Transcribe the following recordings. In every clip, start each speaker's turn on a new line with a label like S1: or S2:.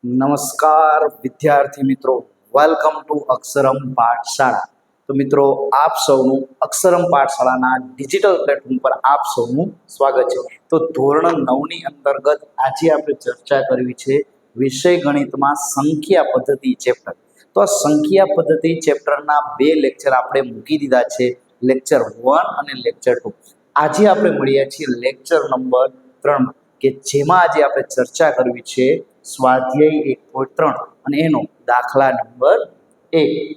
S1: નમસ્કાર વિદ્યાર્થી મિત્રો, વેલકમ ટુ અક્ષરમ પાઠશાળા. તો મિત્રો, આપ સૌનું અક્ષરમ પાઠશાળાના ડિજિટલ પ્લેટફોર્મ પર આપ સૌનું સ્વાગત છે. તો ધોરણ 9ની અંતર્ગત આજે આપણે ચર્ચા કરવી છે વિષય ગણિતમાં સંખ્યા પદ્ધતિ ચેપ્ટર. તો આ સંખ્યા પદ્ધતિ ચેપ્ટરના બે લેક્ચર આપણે મૂકી દીધા છે, લેક્ચર 1 અને લેક્ચર 2. આજે આપણે મળ્યા છીએ લેક્ચર નંબર 3, કે જેમાં આજે આપણે ચર્ચા કરવી છે સ્વાધ્યાય 1.3 અને એનો દાખલા નંબર 1.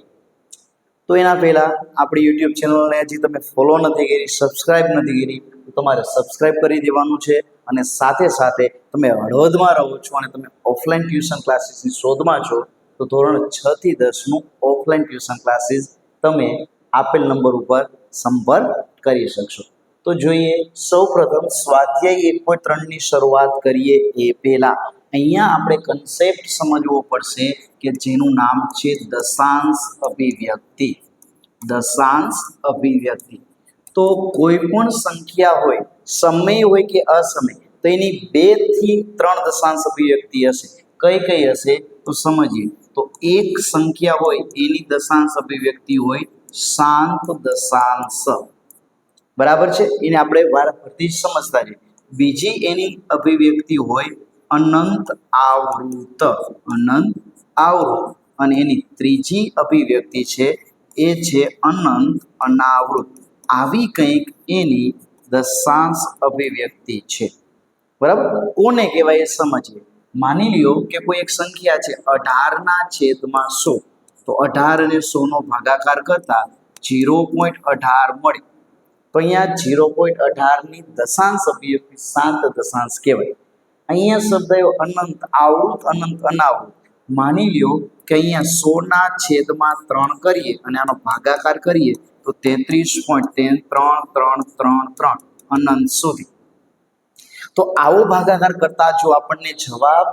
S1: તો એના પહેલાં આપણી યુટ્યુબ ચેનલને હજી તમે ફોલો નથી કરી, સબસ્ક્રાઇબ નથી કરી, તો તમારે સબસ્ક્રાઇબ કરી દેવાનું છે. અને સાથે સાથે તમે હળવદમાં રહો છો અને તમે ઓફલાઈન ટ્યુશન ક્લાસીસની શોધમાં છો, તો ધોરણ 6 થી 10નું ઓફલાઈન ટ્યુશન ક્લાસીસ તમે આપેલ નંબર ઉપર સંપર્ક કરી શકશો. તો જોઈએ, સૌપ્રથમ સ્વાધ્યાય 1.3ની શરૂઆત કરીએ એ પહેલાં અહીંયા આપણે કન્સેપ્ટ સમજવો પડશે કે જેનું નામ છે દશાંશ અભિવ્યક્તિ. દશાંશ અભિવ્યક્તિ. તો કોઈ પણ સંખ્યા હોય, સમય હોય કે અસમય, તો એની 2 થી 3 દશાંશ અભિવ્યક્તિ હશે. કઈ કઈ હશે તો સમજીએ. તો એક સંખ્યા હોય એની દશાંશ અભિવ્યક્તિ હોય શાંત દશાંશ, બરાબર છે, એને આપણે વારફરતી સમજતા જઈએ. બીજી એની અભિવ્યક્તિ હોય અનંત આવૃત, અનંત આવૃત. અને એની ત્રીજી અભિવ્યક્તિ છે એ છે અનંત અનાવૃત. આવી કંઈક એની દશાંશ અભિવ્યક્તિ છે, બરાબર. કોને કહેવાય એ સમજીએ. માની લ્યો કે કોઈ એક સંખ્યા છે 18/100, તો 18 અને 100 નો ભાગાકાર કરતા 0.18 મળે. તો અહીંયા 0.18ની દશાંશ અભિવ્યક્તિ શાંત દશાંશ કહેવાય. અહીંયા શબ્દ આવ્યો અનંત આવૃત, અનંત અનાવૃત. માની લ્યો કે અહીંયા 100/3 કરીએ અને આનો ભાગાકાર કરીએ તો 33.3333 અનંત સુધી. તો આવો ભાગાકાર કરતા જો આપણને જવાબ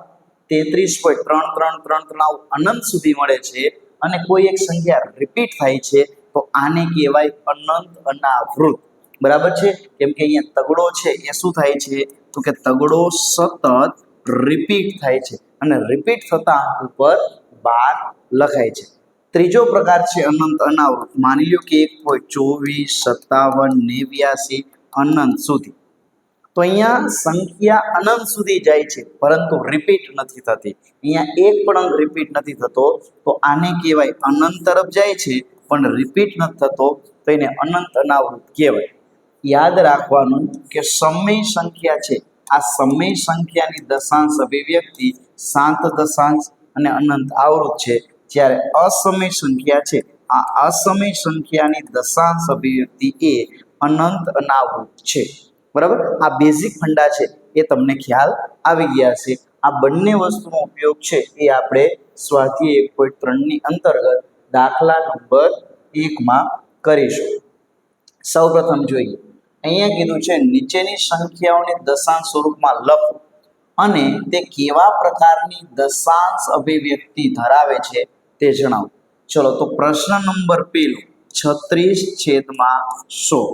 S1: 33.3333 અનંત સુધી મળે છે અને કોઈ એક સંખ્યા રિપીટ થાય છે, તો આને કહેવાય અનંત અનાવૃત, બરાબર છે. કેમ કે અહીંયા તગડો છે એ શું થાય છે તો કે તગડો સતત રિપીટ થાય છે અને રિપીટ થતા અંક ઉપર 12 લખાય છે. ત્રીજો પ્રકાર છે અનંત અનાવૃત. માની લો કે 1.24 57 89 અનંત સુધી. તો અહીંયા સંખ્યા અનંત સુધી જાય છે પરંતુ રિપીટ નથી થતી. અહીંયા એક પણ અંક રિપીટ નથી થતો, તો આને કહેવાય અનંત તરફ જાય છે પણ રિપીટ નથી થતો, તો એને અનંત અનાવૃત કહેવાય. યાદ રાખવાનું કે સમય સંખ્યા છે, આ સમય સંખ્યાની દશાંશ અભિવ્યક્તિ શાંત દશાંશ અને અનંત આવૃત છે. જ્યારે અસમય સંખ્યા છે, આ અસમય સંખ્યાની દશાંશ અભિવ્યક્તિ એ અનંત અનાવૃત છે, બરાબર. આ બેઝિક ફંડા છે એ તમને ખ્યાલ આવી ગયા છે. આ બંને વસ્તુનો ઉપયોગ છે એ આપણે સ્વાધ્યાય 1.3ની અંતર્ગત દાખલા નંબર 1માં કરીશું. સૌપ્રથમ જોઈએ, અહીંયા કીધું છે નીચેની સંખ્યાઓને દશાંશ સ્વરૂપમાં લખો અને તે કેવા પ્રકારની દશાંશ અભિવ્યક્તિ ધરાવે છે તે જણાવો. ચલો, તો પ્રશ્ન નંબર 1, 36/100.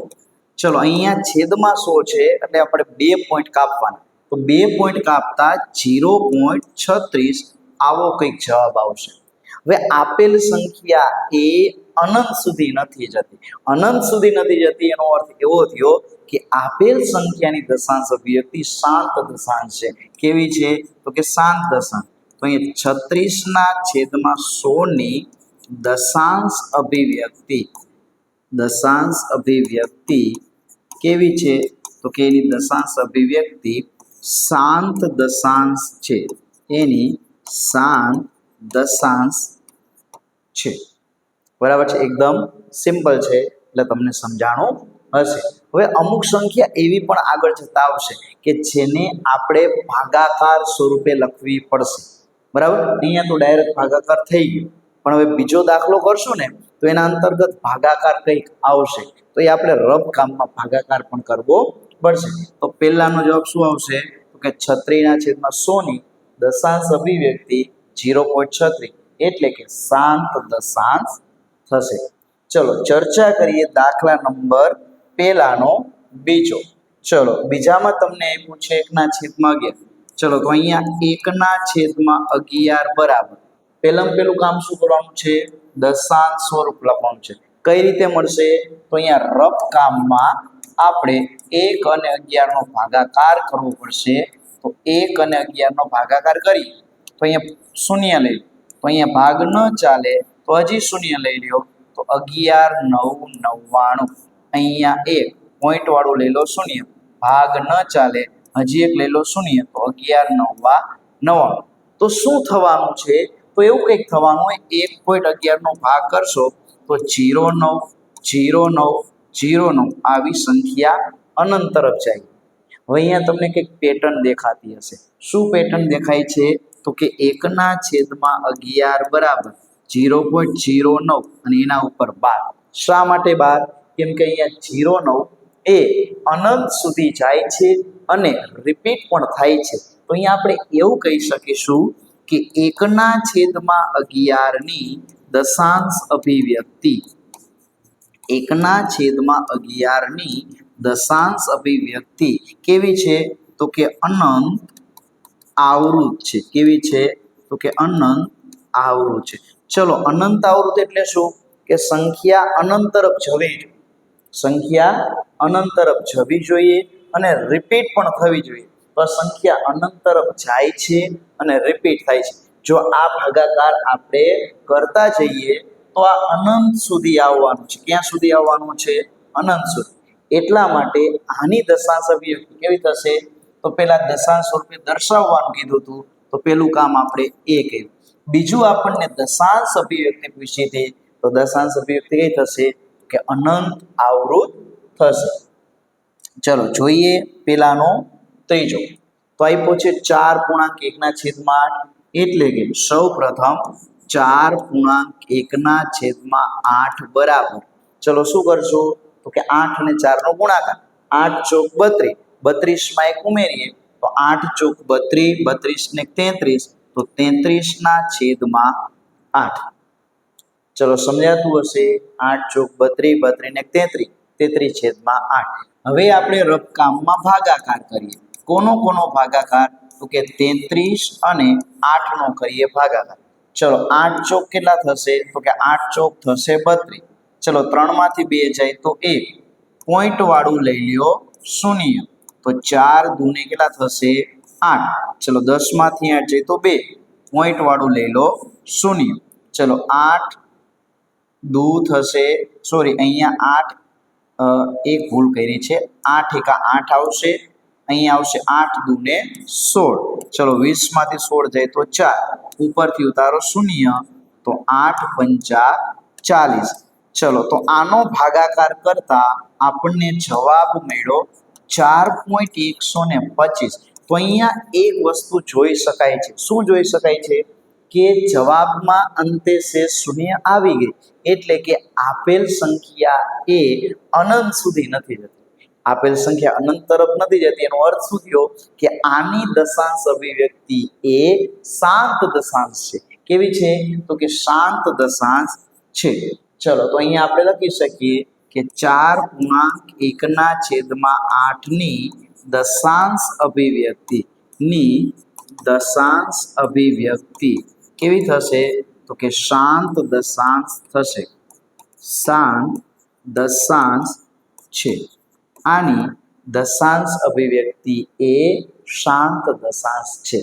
S1: ચલો, અહીંયા છેદમાં 100 છે એટલે આપણે 2 પોઈન્ટ કાપવાના. તો 2 પોઈન્ટ કાપતા 0.36 આવો કંઈક જવાબ આવશે. હવે આપેલ સંખ્યા એ અનંત સુધી નથી જતી. અનંત સુધી નથી જતી એનો અર્થ એવો થયો કે આપેલ સંખ્યાની દશાંશ અભિવ્યક્તિ શાંત દશાંશ છે. કેવી છે તો કે શાંત દશાંશ. તો અહીંયા 36/100ની દશાંશ અભિવ્યક્તિ, દશાંશ અભિવ્યક્તિ કેવી છે તો કે એની દશાંશ અભિવ્યક્તિ શાંત દશાંશ છે. એની શાંત દશાંશ છે, બરાબર છે. એકદમ સિમ્પલ છે એટલે તમને સમજાણું હશે. હવે અમુક સંખ્યા એવી પણ આગળ જતા આવશે કે જેને આપણે ભાગાકાર સ્વરૂપે લખવી પડશે, બરાબર. અહીંયા તો ડાયરેક્ટ ભાગાકાર થઈ ગયો, પણ હવે બીજો દાખલો કરશું ને તો એના અંતર્ગત ભાગાકાર કંઈક આવશે, તો એ આપણે રફ કામમાં ભાગાકાર પણ કરવો પડશે. તો પહેલાનો જવાબ શું આવશે તો કે 36/100ની દશાંશ અભિવ્યક્તિ 0.36 એટલે કે શાંત દશાંશ થશે. ચલો, ચર્ચા કરીએ દાખલા નંબર 1નો બીજો. ચલો, બીજામાં તમને આપ્યું છે 1/11. ચલો તો અહીંયા 1/11 બરાબર પેલું કામ શું કરવાનું છે? દશાંશ સ્વરૂપ લખવાનું છે. કઈ રીતે મળશે? તો અહીંયા રફ કામમાં આપણે 1 અને 11 નો ભાગાકાર કરવો પડશે. તો 1 અને 11 નો ભાગાકાર કરી તો અહીંયા શૂન્ય લઈ તો અહીંયા ભાગ ન ચાલે તો હજી શૂન્ય લઈ લ્યો તો 11 9 99. અહીંયા 1 પોઈન્ટ વાળું લઈ લો શૂન્ય, ભાગ ન ચાલે હજી એક લઈ લો શૂન્ય તો 11 9 99. તો શું થવાનું છે? તો એવું કંઈક થવાનું હોય 1.11 નો ભાગ કરશો તો 0 9 0 9 0 9 આવી સંખ્યા અનંત તરફ જાય. હવે અહીંયા તમને કંઈક પેટર્ન દેખાતી હશે. શું પેટર્ન દેખાય છે? તો કે 1/11 બરાબર 0.09 અને એના ઉપર 12. શા માટે 12? કેમ કે અહીંયા 0 9 એ અનંત સુધી જાય છે અને રિપીટ પણ થાય છે. તો અહીંયા આપણે એવું કહી શકીશું કે 1/11 ની દશાંશ અભિવ્યક્તિ 1/11 ની દશાંશ અભિવ્યક્તિ કેવી છે? તો કે અનંત આવૃત છે. કેવી છે? તો કે અનંત આવૃત છે. ચલો અનંત આવૃત એટલે શું? કે સંખ્યા અનંત તરફ જવી જોઈએ, સંખ્યા અનંત તરફ જવી જોઈએ અને રિપીટ પણ થવી જોઈએ. તો સંખ્યા અનંત તરફ જાય છે અને રિપીટ થાય છે. જો આ ભાગાકાર આપણે કરતા જઈએ તો આ અનંત સુધી આવવાનું છે. ક્યાં સુધી આવવાનું છે? અનંત સુધી. એટલા માટે આની દશાંશ અભિવ્યક્તિ કેવી થશે? તો પેલા દશાંશ સ્વરૂપે દર્શાવવાનું કીધું હતું તો પેલું કામ આપણે એ કર્યું. બીજું આપણને દશાંશ અભિવ્યક્તિ પૂછી હતી તો દશાંશ અભિવ્યક્તિ કઈ થશે? કે અનંત આવૃત થશે. ચલો જોઈએ પેલાનો ત્રીજો. તો આપ્યો છે 4.1/8 એટલે કે સૌ પ્રથમ 4.1/8 બરાબર. ચલો શું કરશો? તો કે 8 અને 4 નો ગુણાકાર 8 ચોક 32, 32 માં એક ઉમેરીએ તો 8 ચોક 32, 32 ને 33 તો 33/8. ચલો સમજાતું હશે? 8 ચોક 32, 32 ને 33, 33/8. હવે આપણે રફકામમાં ભાગાકાર કરીએ. કોનો ભાગાકાર? તો કે 33 અને 8 નો કરીએ ભાગાકાર. ચલો 8 ચોક કેટલા થશે? તો કે 8 ચોક થશે 32. ચલો 3 માંથી 2 જાય તો 1, પોઈન્ટ વાળું લઈ લ્યો શૂન્ય તો 4 દૂને કેટલા થશે? 8. ચલો 10 માંથી 8 જાય તો 2, પોઈન્ટ વાળું લઈ લો શૂન્ય. ચલો 8 દૂ થશે, સોરી અહીંયા 8 એક ભૂલ કરી છે. 8 એકા 8 આવશે, અહીંયા આવશે 8 દૂને 16. ચલો 20 માંથી 16 જાય તો 4, ઉપરથી ઉતારો શૂન્ય તો 8 પંચા 40. ચલો તો આનો ભાગાકાર કરતા આપણને જવાબ મળ્યો 4.125. તો અહીંયા એક વસ્તુ જોઈ શકાય છે. શું જોઈ શકાય છે? કે જવાબમાં અંતે શેષ શૂન્ય આવી ગઈ એટલે કે આપેલ સંખ્યા એ અનંત સુધી નથી જતી. આપેલ સંખ્યા અનંત તરફ નથી જતી. એનો અર્થ શું થયો? કે આની દશાંશ અભિવ્યક્તિ એ શાંત દશાંશ છે. કેવી છે? તો કે શાંત દશાંશ છે. ચલો તો અહીંયા આપણે લખી શકીએ કે 4.1/8 ની દશાંશ અભિવ્યક્તિ કેવી થશે? તો કે શાંત દશાંશ થશે. શાંત દશાંશ છે. આની દશાંશ અભિવ્યક્તિ એ શાંત દશાંશ છે.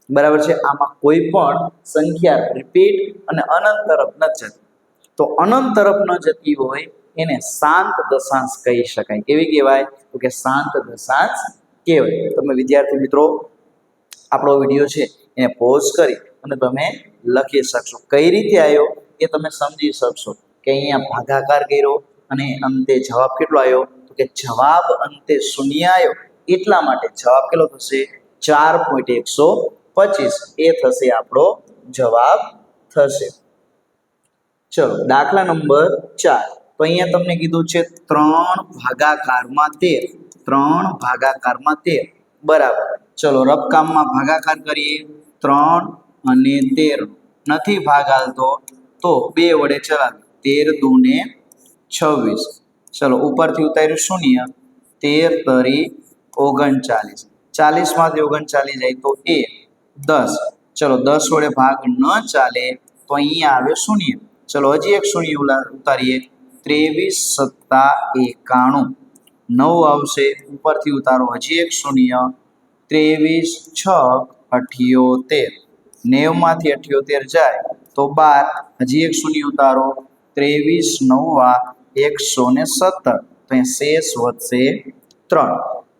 S1: બરાબર છે? આમાં કોઈ પણ સંખ્યા રિપીટ અને અનંત તરફ ન જતી. તો અનંત તરફ ન જતી હોય એને શાંત દશાંશ કહી શકાય. કેવી કહેવાય? તો કે શાંત દશાંશ કહેવાય. તમે વિદ્યાર્થી મિત્રો આપણો વિડીયો છે એને પોઝ કરી અને તમે લખી શકશો. કઈ રીતે આવ્યો એ તમે સમજી શકશો કે અહીંયા ભાગાકાર કર્યો અને અંતે જવાબ કેટલો આવ્યો? તો કે જવાબ અંતે શૂન્ય આવ્યો. એટલા માટે જવાબ કેટલો થશે? 4.125 એ થશે આપણો જવાબ થશે. ચલો દાખલા નંબર 4. તો અહીંયા તમને કીધું છે 3/13 બરાબર. ચલો રફકામમાં ભાગાકાર કરીએ. 3 અને 13 નથી ભાગ હાલતો તો 2 વડે ચલાવીએ. 13 દૂને 26. ચલો ઉપરથી ઉતાર્યું શૂન્ય, 13 તરી 39. 40 માંથી 39 જાય તો એ 10. ચલો 10 વડે ભાગ ન ચાલે તો અહીંયા આવે શૂન્ય. ચલો હજી એક શૂન્ય ઉતારીએ. 23 સત્તા 91. 9 આવશે, ઉપરથી ઉતારો હજી એક શૂન્ય. 23 6 78. 90 માંથી 78 જાય તો 12. હજી એક શૂન્ય ઉતારો. 23 9 117. તો અહીંયા શેષ વધશે 3.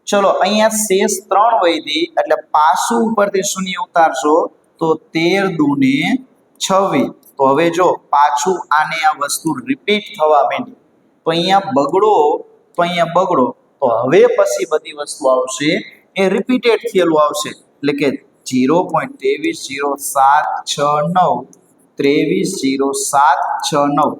S1: ચલો અહીંયા શેષ 3 વધી એટલે પાછું ઉપરથી શૂન્ય ઉતારશો તો 13 દુને 26. તો હવે જો પાછું આને આ વસ્તુ રિપીટ થવા માંડી તો અહીંયા બગડો તો હવે પછી બધી વસ્તુ આવશે એ રિપીટેડ થયેલું આવશે. એટલે કે 0.230769 230769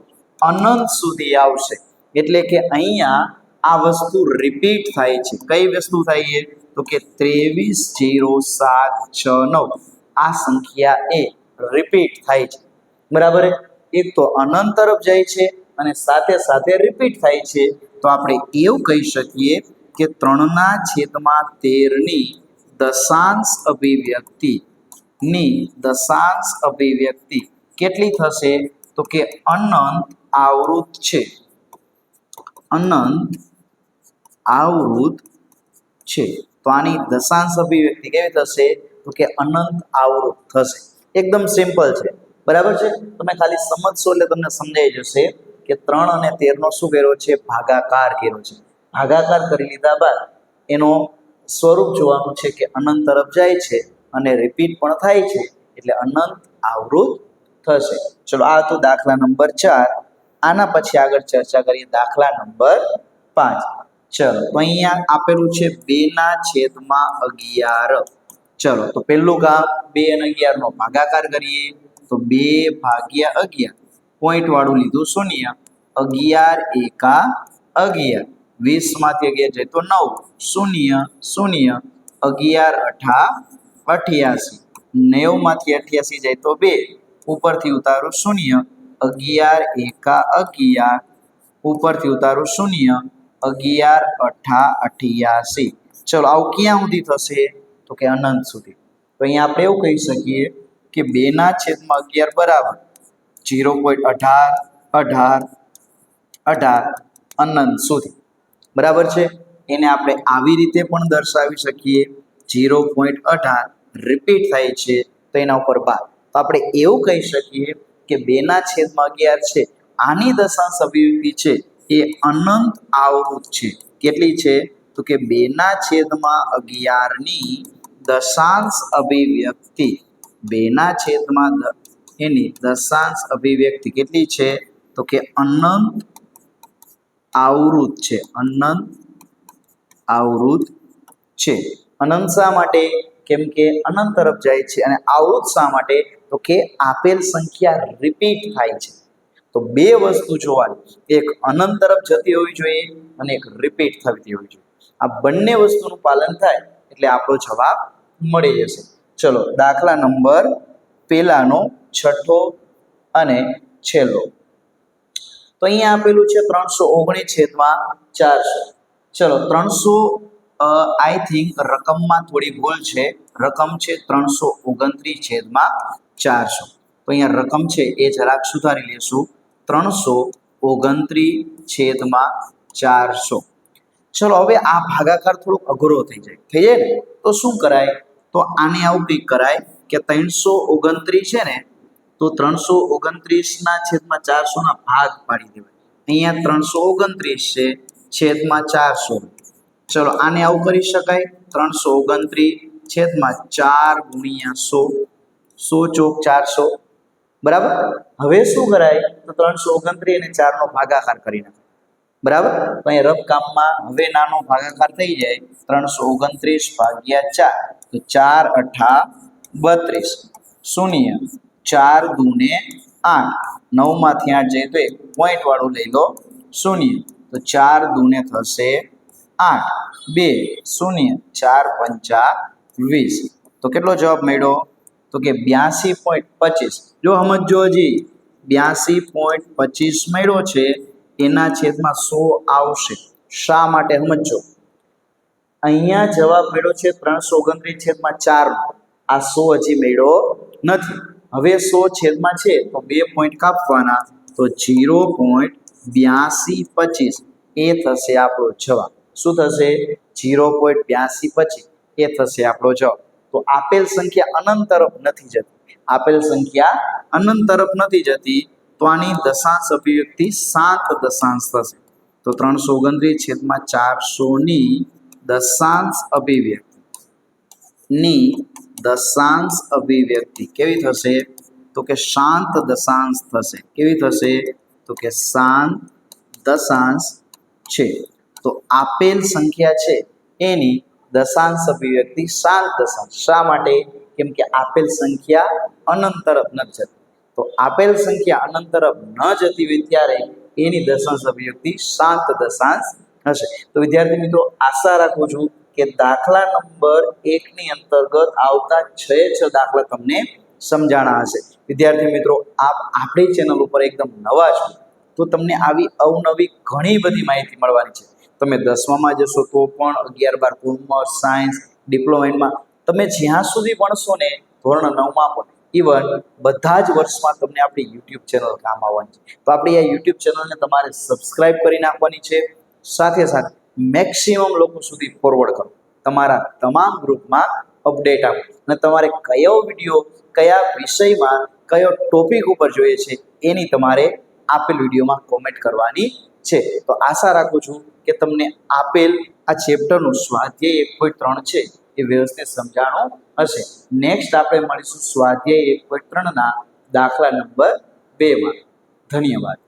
S1: અનંત સુધી આવશે. એટલે કે અહીંયા આ વસ્તુ રિપીટ થાય છે. કઈ વસ્તુ થાય છે તો કે 230769 આ સંખ્યા એ રિપીટ થાય છે. બરાબર, એક તો અનંત તરફ જાય છે અને સાથે સાથે રિપીટ થાય છે. તો આપણે એવું કહી શકીએ કે 3/13 ની દશાંશ અભિવ્યક્તિ કેટલી થશે તો કે અનંત આવૃત છે. તો આની દશાંશ અભિવ્યક્તિ કેવી થશે તો કે અનંત આવૃત થશે. એકદમ સિમ્પલ છે. બરાબર છે. તમે ખાલી સમજશો એટલે તમને સમજાઈ જશે કે 3 અને 13 નો શું કર્યો છે, ભાગાકાર કર્યો છે. ભાગાકાર કરી લીધા બાદ એનો સ્વરૂપ જોવાનું છે કે અનંત તરફ જાય છે અને રિપીટ પણ થાય છે એટલે અનંત આવૃત થશે. ચલો આ તો દાખલા નંબર 4. આના પછી આગળ ચર્ચા કરીએ દાખલા નંબર 5. ચલો તો અહીંયા આપેલું છે 2/11. ચલો તો પહેલું કામ 2 અને 11 નો ભાગાકાર કરીએ તો 2/11. પોઈન્ટ વાળું લીધું શૂન્ય. 11 એકા 11. 20 માંથી 11 જાય તો 9. 0 0. 11 અઠા 88. 90 માંથી 88 જાય તો 2. ઉપરથી ઉતારો શૂન્ય. 11 એકા 11. ઉપરથી ઉતારો શૂન્ય. 11 અઠા 88. ચલો આવું ક્યાં સુધી થશે તો કે અનંત સુધી. તો અહીંયા આપણે એવું કહી શકીએ કે 2/11 બરાબર 0.18 અનંત સુધી. બરાબર છે. એને આપણે આવી રીતે પણ દર્શાવી શકીએ 0.18 રિપીટ થાય છે તો એના ઉપર 12. તો આપણે એવું કહી શકીએ કે 2/11 છે આની દશાંશ અભિવ્યક્તિ છે એ અનંત આવૃત છે. કેટલી છે તો કે 2/11 ની દશાંશ અભિવ્યક્તિ. 2/11 એની દશાંશ અભિવ્યક્તિ કેટલી છે તો કે અનંત આવૃત છે. અનંત શા માટે? કેમ કે અનંત તરફ જાય છે. અને આવૃત શા માટે તો કે આપેલ સંખ્યા રિપીટ થાય છે. તો બે વસ્તુ જોવાની, એક અનંત તરફ જતી હોવી જોઈએ અને એક રિપીટ થતી હોવી જોઈએ. આ બંને વસ્તુનું પાલન થાય એટલે આપણો જવાબ મળી જશે. ચલો દાખલા નંબર પહેલાનો છઠ્ઠો અને છેલ્લો. તો અહીંયા આપેલું છે 319/400. ચલો 300 આઈ થિંક રકમમાં થોડી ભૂલ છે. રકમ છે 329/400. તો અહીંયા રકમ છે એ જરાક સુધારી લેશું. 329/400. ચલો હવે આ ભાગાકાર થોડોક અઘરો થઈ જાય ને તો શું કરાય? તો આને આવું કંઈક કરાય કે 329 છે ને તો 329/400 ના ભાગ પાડી દેવાય. અહીંયા 329 છે છેદમાં 400. ચલો આને આવું કરી શકાય. 329/4 ગુણ્યા 100. 100 ચોક 400. બરાબર. હવે શું કરાય તો 329 અને 4 નો ભાગાકાર કરી નાખાય. બરાબર. તો અહીંયા રફ કામમાં હવે નાનો ભાગાકાર થઈ જાય. 329/4 તો 4 અઠા 32. 0 4 દુને 8. 9 માંથી 8 જાય તો એક પોઈન્ટ વાળું લઈ લો 0. તો 4 દુને થશે 8. 2 0 4 પંચા 20. તો કેટલો જવાબ મળ્યો તો કે 82.25. જો સમજો હજી 82.25 મળ્યો છે એના છેદમાં 100 આવશે. શા માટે સમજો? અહીંયા જવાબ મળ્યો છે 329/4 નો. આ 100 હજી મળ્યો નથી. હવે 100 છેદમાં છે તો 2 પોઈન્ટ કાપવાના, તો 0.8225 એ થશે આપણો જવાબ. શું થશે? 0.8225 એ થશે આપણો જવાબ. તો આપેલ સંખ્યા અનંત તરફ નથી જતી. આપેલ સંખ્યા અનંત તરફ નથી જતી તો આની દશાંશ અભિવ્યક્તિ શાંત દશાંશ થશે. તો 329/400 ની દશાંશ અભિવ્યક્તિ કેવી થશે? તો કે શાંત દશાંશ થશે. કેવી થશે? તો કે શાંત દશાંશ છે. તો આપેલ સંખ્યા છે એની દશાંશ અભિવ્યક્તિ શાંત દશાંશ. શા માટે? કેમ કે આપેલ સંખ્યા અનંત તરફ ન જતી. તો આપેલ સંખ્યા અનંત તરફ ન જતી હોય ત્યારે એની દશાંશ અભિવ્યક્તિ શાંત દશાંશ હશે. તો વિદ્યાર્થી મિત્રો, આશા રાખું છું કે દાખલા નંબર 1 ની અંતર્ગત આવતા 6 દાખલા તમને સમજાણા હશે. વિદ્યાર્થી મિત્રો, આપ આપણી ચેનલ ઉપર એકદમ નવા છો તો તમને આવી અવનવી ઘણી બધી માહિતી મળવાની છે. તમે 10માં જશો તો પણ, 11-12 કોમર્સ, સાયન્સ, ડિપ્લોમામાં તમે જ્યાં સુધી ભણશો ને, ધોરણ 9માં પણ, ઇવન બધા જ વર્ષમાં તમને આપણી યુટ્યુબ ચેનલ કામ આવવાની છે. તો આપણી આ યુટ્યુબ ચેનલને તમારે સબસ્ક્રાઇબ કરી નાખવાની છે. સાથે સાથે મેક્સિમમ લોકો સુધી ફોરવર્ડ કરો. તમારા તમામ ગ્રુપમાં અપડેટ આપો. અને તમારે કયો વિડીયો કયા વિષયમાં કયો ટોપિક ઉપર જોઈએ છે એની તમારે આપેલ વિડીયોમાં કોમેન્ટ કરવાની છે. તો આશા રાખું છું કે તમને આપેલ આ ચેપ્ટરનું સ્વાધ્યાય 1.3 છે એ વ્યવસ્થિત સમજાણું હશે. નેક્સ્ટ આપણે મળીશું સ્વાધ્યાય 1.3 ના દાખલા નંબર 2 માં. ધન્યવાદ.